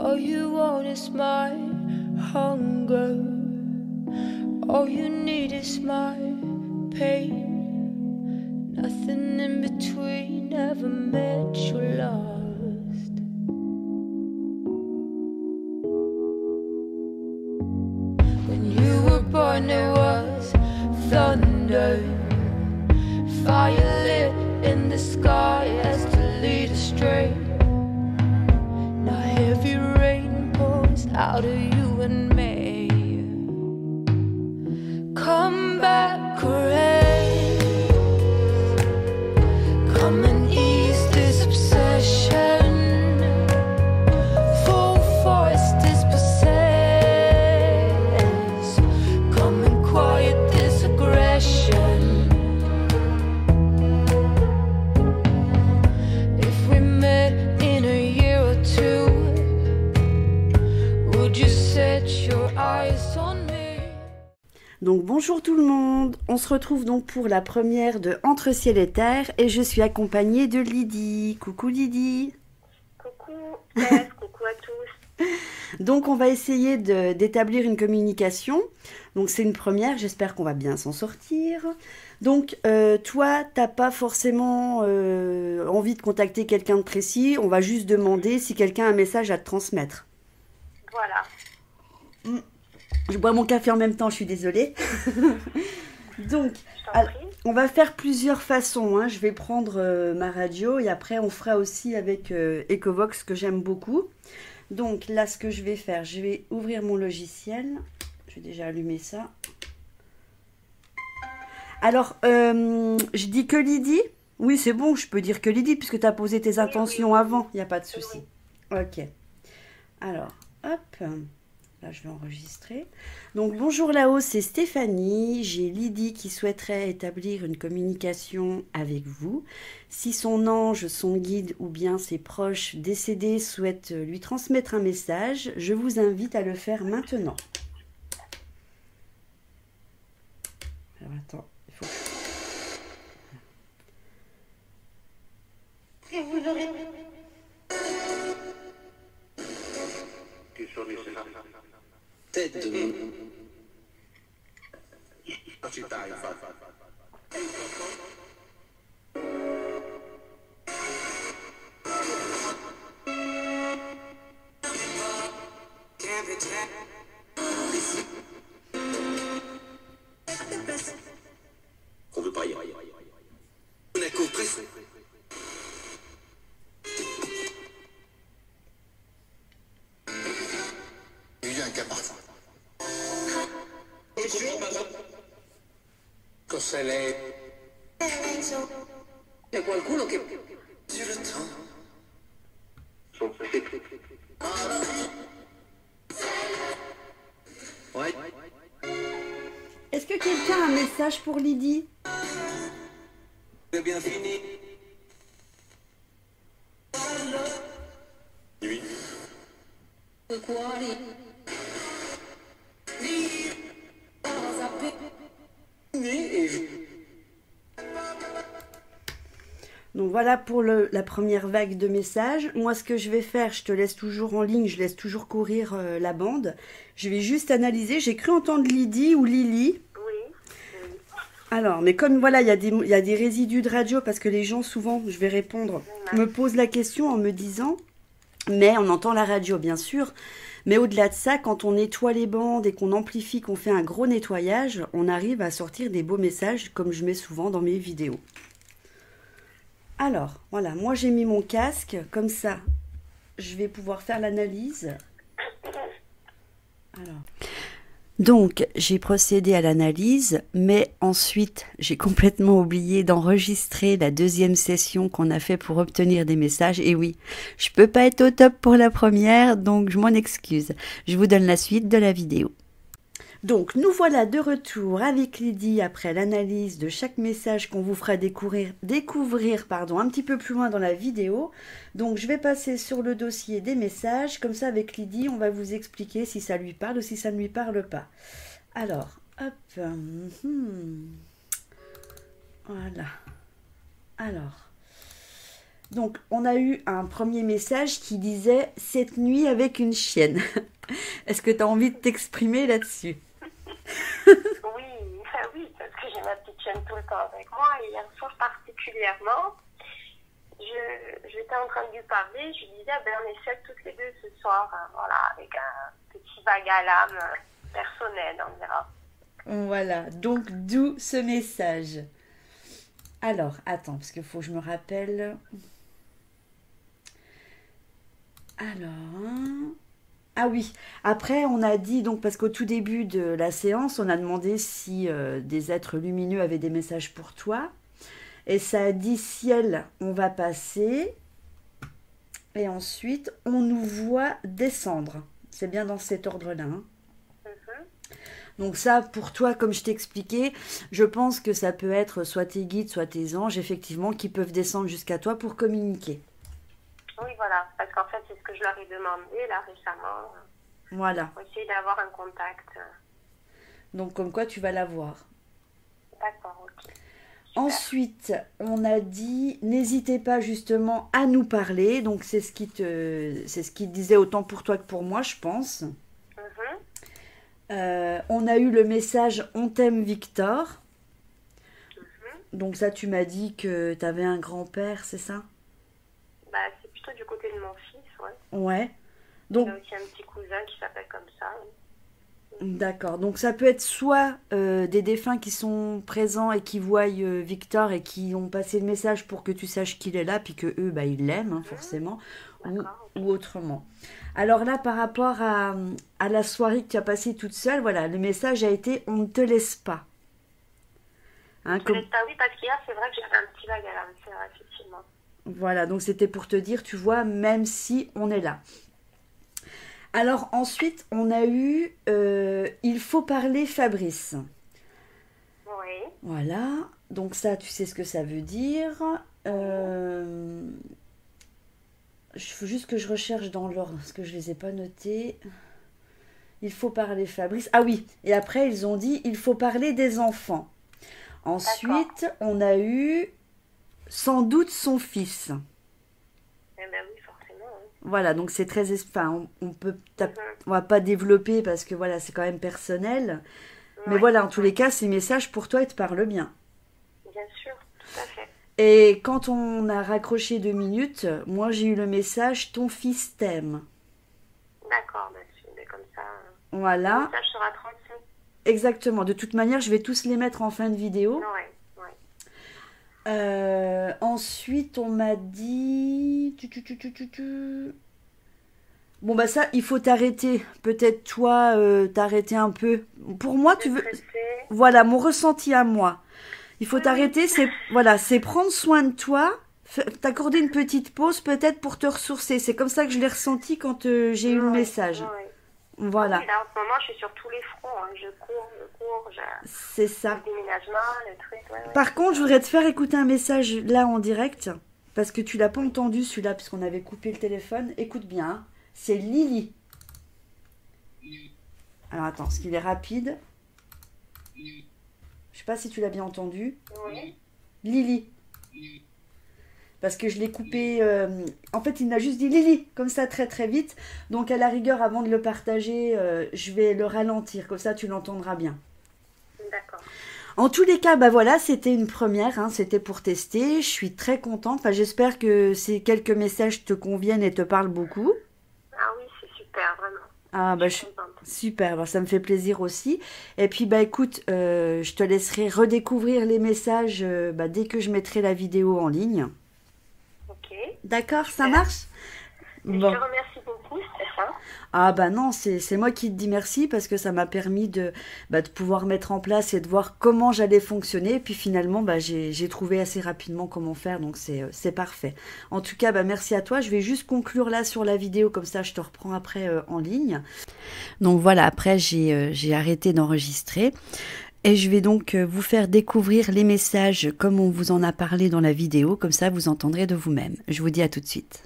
All you want is my hunger. All you need is my pain. Nothing in between, never met you lost. When you were born there was thunder, fire lit in the sky as to lead astray. Now heavy rain pours out of you and me. Come back, rain. Come and ease this obsession. Full force dispossess. Come and quiet this aggression. If we met in a year or two, would you set your eyes on me? Donc bonjour tout le monde, on se retrouve donc pour la première de Entre ciel et terre et je suis accompagnée de Lydie. Coucou Lydie. Coucou Tess, coucou à tous. Donc on va essayer d'établir une communication. Donc c'est une première, j'espère qu'on va bien s'en sortir. Donc toi, t'as pas forcément envie de contacter quelqu'un de précis, on va juste demander si quelqu'un a un message à te transmettre. Voilà. Je bois mon café en même temps, je suis désolée. Donc, Je t'en prie. on va faire plusieurs façons. Hein. Je vais prendre ma radio et après on fera aussi avec Ecovox que j'aime beaucoup. Donc là, ce que je vais faire, je vais ouvrir mon logiciel. Je vais déjà allumer ça. Alors, je dis que Lydie. Oui, c'est bon, je peux dire que Lydie puisque tu as posé tes intentions avant. Il n'y a pas de souci. Ok. Alors, hop. Là, je vais enregistrer. Donc, bonjour là-haut, c'est Stéphanie. J'ai Lydie qui souhaiterait établir une communication avec vous. Si son ange, son guide ou bien ses proches décédés souhaitent lui transmettre un message, je vous invite à le faire maintenant. Alors, attends, il faut... Tête de città, infatti. On veut pas y aller. On a compris. Il y a un cas parfait. Cosa lei? C'è qualcuno che... Sur le temps. Ouais. Est-ce que quelqu'un a un message pour Lydie? C'est bien fini. Oui. Donc voilà pour la première vague de messages. Moi, ce que je vais faire, je te laisse toujours en ligne, je laisse toujours courir la bande. Je vais juste analyser. J'ai cru entendre Lydie ou Lily. Oui. Alors, mais comme voilà, il y a des résidus de radio parce que les gens, souvent, je vais répondre, me posent la question en me disant, mais on entend la radio, bien sûr. Mais au-delà de ça, quand on nettoie les bandes et qu'on amplifie, qu'on fait un gros nettoyage, on arrive à sortir des beaux messages comme je mets souvent dans mes vidéos. Alors, voilà, moi j'ai mis mon casque, comme ça, je vais pouvoir faire l'analyse. Alors, donc, j'ai procédé à l'analyse, mais ensuite, j'ai complètement oublié d'enregistrer la deuxième session qu'on a fait pour obtenir des messages. Et oui, je peux pas être au top pour la première, donc je m'en excuse. Je vous donne la suite de la vidéo. Donc, nous voilà de retour avec Lydie après l'analyse de chaque message qu'on vous fera découvrir un petit peu plus loin dans la vidéo. Donc, je vais passer sur le dossier des messages. Comme ça, avec Lydie, on va vous expliquer si ça lui parle ou si ça ne lui parle pas. Alors, hop. Voilà. Alors. Donc, on a eu un premier message qui disait « Cette nuit avec une chienne ». Est-ce que tu as envie de t'exprimer là-dessus? Oui, oui, parce que j'ai ma petite chienne tout le temps avec moi et hier soir particulièrement, j'étais en train de lui parler, je lui disais, on est seules toutes les deux ce soir, voilà, avec un petit vague à l'âme personnel, on dira. Voilà, donc d'où ce message. Alors, attends, parce qu'il faut que je me rappelle. Alors, ah oui, après on a dit, donc parce qu'au tout début de la séance, on a demandé si des êtres lumineux avaient des messages pour toi. Et ça a dit ciel, on va passer. Et ensuite, on nous voit descendre. C'est bien dans cet ordre-là. Hein. Donc ça, pour toi, comme je t'ai expliqué, je pense que ça peut être soit tes guides, soit tes anges, effectivement, qui peuvent descendre jusqu'à toi pour communiquer. Oui, voilà, parce qu'en fait, c'est ce que je leur ai demandé, là, récemment. Voilà. Pour essayer d'avoir un contact. Donc, comme quoi, tu vas l'avoir. D'accord, ok. Ensuite, on a dit, n'hésitez pas justement à nous parler. Donc, c'est ce qui te disait autant pour toi que pour moi, je pense. On a eu le message « On t'aime, Victor ». Donc ça, tu m'as dit que tu avais un grand-père, c'est ça? Bah, c'est plutôt du côté de mon fils, ouais. Ouais. Donc, il a aussi un petit cousin qui s'appelle comme ça. Oui. D'accord. Donc ça peut être soit des défunts qui sont présents et qui voient Victor et qui ont passé le message pour que tu saches qu'il est là, puis que eux, bah, ils l'aiment, hein, forcément, ou autrement. Alors là, par rapport à la soirée que tu as passée toute seule, voilà, le message a été « On ne te laisse pas ». Hein, Je ne laisse pas, oui, parce qu'hier, c'est vrai que j'avais un petit vague à la c'est vrai, effectivement. Voilà, donc c'était pour te dire, tu vois, même si on est là. Alors ensuite, on a eu « Il faut parler Fabrice ». Oui. Voilà, donc ça, tu sais ce que ça veut dire. Il faut juste que je recherche dans l'ordre, parce que je ne les ai pas notés. Il faut parler Fabrice. Ah oui, et après, ils ont dit « Il faut parler des enfants ». Ensuite, on a eu sans doute son fils. Eh bien oui, forcément. Oui. Voilà, donc c'est très... Enfin, on va pas développer parce que voilà, c'est quand même personnel. Mais voilà, en tous les cas, ces messages pour toi, ils te parlent bien. Bien sûr, tout à fait. Et quand on a raccroché 2 minutes, moi j'ai eu le message « Ton fils t'aime ». D'accord, mais comme ça, voilà. Le message sera transmis. Exactement. De toute manière, je vais tous les mettre en fin de vidéo. Ensuite, on m'a dit... Bon, bah ça, il faut t'arrêter. Peut-être toi, t'arrêter un peu. Pour moi, tu veux... Voilà, mon ressenti à moi. Il faut t'arrêter, c'est prendre soin de toi, t'accorder une petite pause peut-être pour te ressourcer. C'est comme ça que je l'ai ressenti quand j'ai eu le message. Voilà. Oui, là, en ce moment, je suis sur tous les fronts. Hein. Je cours. C'est ça. Le déménagement, le truc. Par contre, je voudrais te faire écouter un message là en direct, parce que tu l'as pas entendu celui-là, puisqu'on avait coupé le téléphone. Écoute bien, hein. C'est Lily. Alors attends, parce qu'il est rapide. Je sais pas si tu l'as bien entendu. Oui. Lily. Parce que je l'ai coupé... En fait, il m'a juste dit Lily, comme ça, très très vite. Donc, à la rigueur, avant de le partager, je vais le ralentir. Comme ça, tu l'entendras bien. D'accord. En tous les cas, bah voilà, c'était une première. Hein, c'était pour tester. Je suis très contente. Enfin, j'espère que ces quelques messages te conviennent et te parlent beaucoup. Ah oui, c'est super, vraiment. Ah bah super, bah, ça me fait plaisir aussi. Et puis bah écoute, je te laisserai redécouvrir les messages dès que je mettrai la vidéo en ligne. Ok. D'accord, ça marche? Bon. Je te remercie beaucoup, Stéphane. Ah bah non, c'est moi qui te dis merci parce que ça m'a permis de pouvoir mettre en place et de voir comment j'allais fonctionner. Et puis finalement, j'ai trouvé assez rapidement comment faire, donc c'est parfait. En tout cas, merci à toi. Je vais juste conclure là sur la vidéo, comme ça je te reprends après en ligne. Donc voilà, après j'ai arrêté d'enregistrer. Et je vais donc vous faire découvrir les messages comme on vous en a parlé dans la vidéo, comme ça vous entendrez de vous-même. Je vous dis à tout de suite.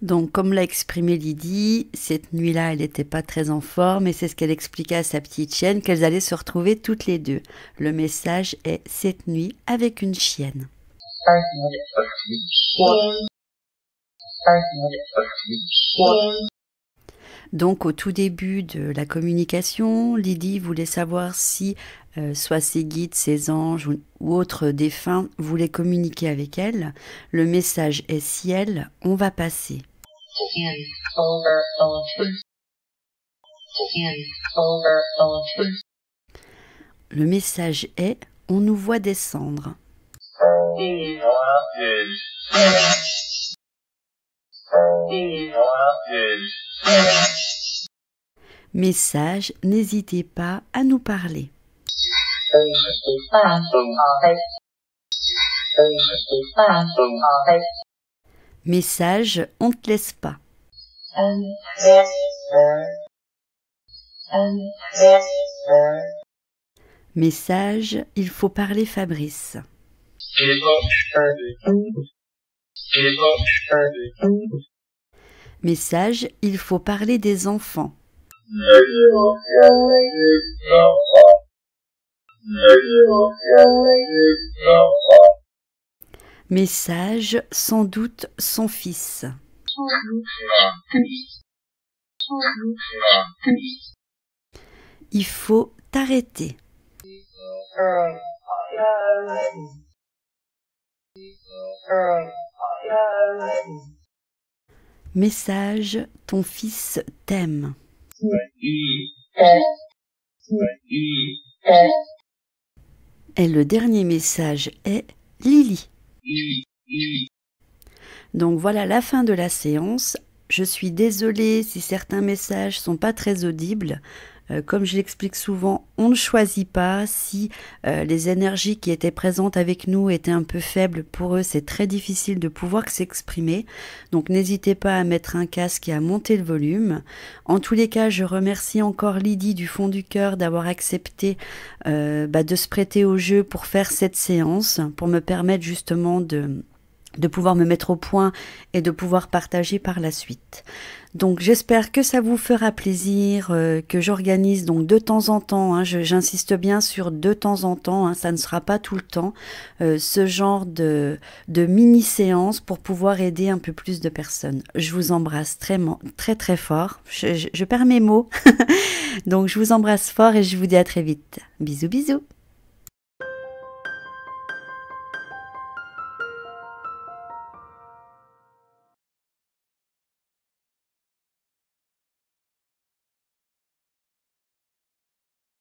Donc, comme l'a exprimé Lydie, cette nuit-là, elle n'était pas très en forme et c'est ce qu'elle expliquait à sa petite chienne, qu'elles allaient se retrouver toutes les deux. Le message est « cette nuit avec une chienne ». Donc au tout début de la communication, Lydie voulait savoir si soit ses guides, ses anges ou autres défunts voulaient communiquer avec elle. Le message est ciel, on va passer. Le message est on nous voit descendre. Message, n'hésitez pas à nous parler. Message, on ne te laisse pas. Message, il faut parler Fabrice. Message, il faut parler des enfants. Message, sans doute son fils. Il faut t'arrêter. Message, ton fils t'aime. Et le dernier message est Lily. Donc voilà la fin de la séance. Je suis désolée si certains messages sont pas très audibles. Comme je l'explique souvent, on ne choisit pas. Si les énergies qui étaient présentes avec nous étaient un peu faibles, pour eux c'est très difficile de pouvoir s'exprimer. Donc n'hésitez pas à mettre un casque et à monter le volume. En tous les cas, je remercie encore Lydie du fond du cœur d'avoir accepté de se prêter au jeu pour faire cette séance, pour me permettre justement de pouvoir me mettre au point et de pouvoir partager par la suite. Donc j'espère que ça vous fera plaisir, que j'organise donc de temps en temps, j'insiste bien sur de temps en temps, ça ne sera pas tout le temps, ce genre de mini-séance pour pouvoir aider un peu plus de personnes. Je vous embrasse très très fort, je perds mes mots, donc je vous embrasse fort et je vous dis à très vite. Bisous bisous.